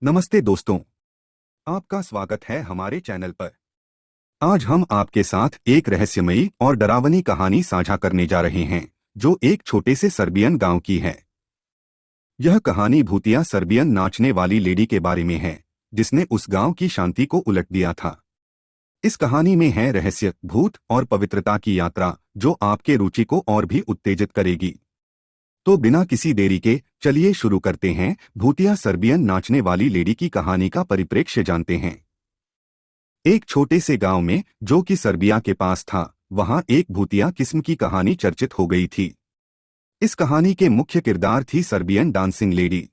नमस्ते दोस्तों, आपका स्वागत है हमारे चैनल पर। आज हम आपके साथ एक रहस्यमयी और डरावनी कहानी साझा करने जा रहे हैं, जो एक छोटे से सर्बियन गांव की है। यह कहानी भूतिया सर्बियन नाचने वाली लेडी के बारे में है, जिसने उस गांव की शांति को उलट दिया था। इस कहानी में है रहस्य, भूत और पवित्रता की यात्रा, जो आपके रुचि को और भी उत्तेजित करेगी। तो बिना किसी देरी के चलिए शुरू करते हैं भूतिया सर्बियन नाचने वाली लेडी की कहानी का परिप्रेक्ष्य जानते हैं। एक छोटे से गांव में, जो कि सर्बिया के पास था, वहां एक भूतिया किस्म की कहानी चर्चित हो गई थी। इस कहानी के मुख्य किरदार थी सर्बियन डांसिंग लेडी।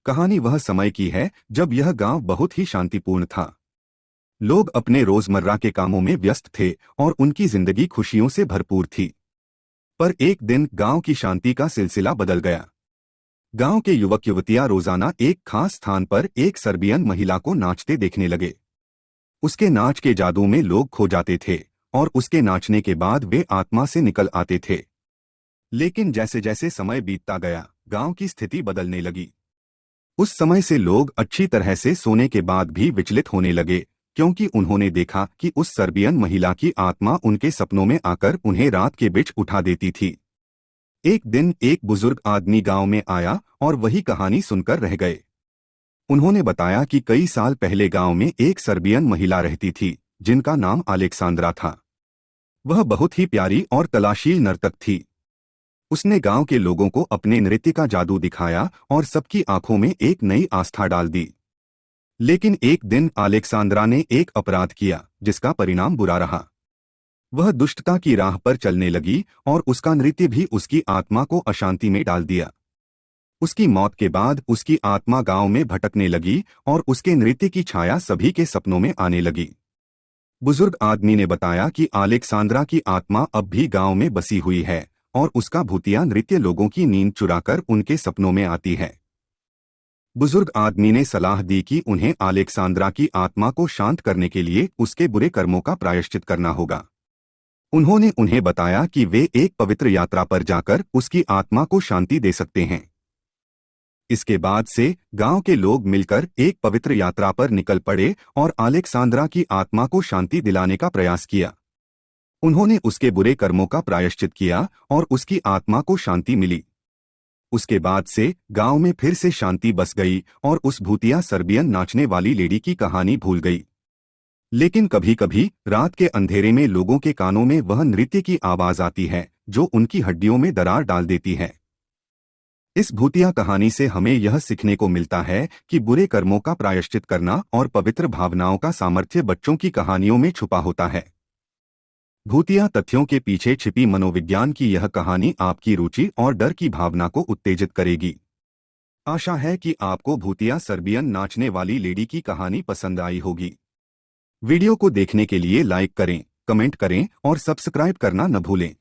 कहानी वह समय की है जब यह गांव बहुत ही शांतिपूर्ण था। लोग अपने रोजमर्रा के कामों में व्यस्त थे और उनकी जिंदगी खुशियों से भरपूर थी। पर एक दिन गांव की शांति का सिलसिला बदल गया। गांव के युवक युवतियां रोजाना एक खास स्थान पर एक सर्बियन महिला को नाचते देखने लगे। उसके नाच के जादू में लोग खो जाते थे और उसके नाचने के बाद वे आत्मा से निकल आते थे। लेकिन जैसे जैसे समय बीतता गया, गांव की स्थिति बदलने लगी। उस समय से लोग अच्छी तरह से सोने के बाद भी विचलित होने लगे, क्योंकि उन्होंने देखा कि उस सर्बियन महिला की आत्मा उनके सपनों में आकर उन्हें रात के बीच उठा देती थी। एक दिन एक बुजुर्ग आदमी गांव में आया और वही कहानी सुनकर रह गए। उन्होंने बताया कि कई साल पहले गांव में एक सर्बियन महिला रहती थी, जिनका नाम अलेक्सांद्रा था। वह बहुत ही प्यारी और कलाशील नर्तक थी। उसने गांव के लोगों को अपने नृत्य का जादू दिखाया और सबकी आंखों में एक नई आस्था डाल दी। लेकिन एक दिन अलेक्सांद्रा ने एक अपराध किया, जिसका परिणाम बुरा रहा। वह दुष्टता की राह पर चलने लगी और उसका नृत्य भी उसकी आत्मा को अशांति में डाल दिया। उसकी मौत के बाद उसकी आत्मा गांव में भटकने लगी और उसके नृत्य की छाया सभी के सपनों में आने लगी। बुजुर्ग आदमी ने बताया कि अलेक्सांद्रा की आत्मा अब भी गांव में बसी हुई है और उसका भूतिया नृत्य लोगों की नींद चुराकर उनके सपनों में आती है। बुजुर्ग आदमी ने सलाह दी कि उन्हें अलेक्सांद्रा की आत्मा को शांत करने के लिए उसके बुरे कर्मों का प्रायश्चित करना होगा। उन्होंने उन्हें बताया कि वे एक पवित्र यात्रा पर जाकर उसकी आत्मा को शांति दे सकते हैं। इसके बाद से गांव के लोग मिलकर एक पवित्र यात्रा पर निकल पड़े और अलेक्सांद्रा की आत्मा को शांति दिलाने का प्रयास किया। उन्होंने उसके बुरे कर्मों का प्रायश्चित किया और उसकी आत्मा को शांति मिली। उसके बाद से गांव में फिर से शांति बस गई और उस भूतिया सर्बियन नाचने वाली लेडी की कहानी भूल गई। लेकिन कभी कभी रात के अंधेरे में लोगों के कानों में वह नृत्य की आवाज आती है, जो उनकी हड्डियों में दरार डाल देती है। इस भूतिया कहानी से हमें यह सीखने को मिलता है कि बुरे कर्मों का प्रायश्चित करना और पवित्र भावनाओं का सामर्थ्य बच्चों की कहानियों में छुपा होता है। भूतिया तथ्यों के पीछे छिपी मनोविज्ञान की यह कहानी आपकी रुचि और डर की भावना को उत्तेजित करेगी। आशा है कि आपको भूतिया सर्बियन नाचने वाली लेडी की कहानी पसंद आई होगी। वीडियो को देखने के लिए लाइक करें, कमेंट करें और सब्सक्राइब करना न भूलें।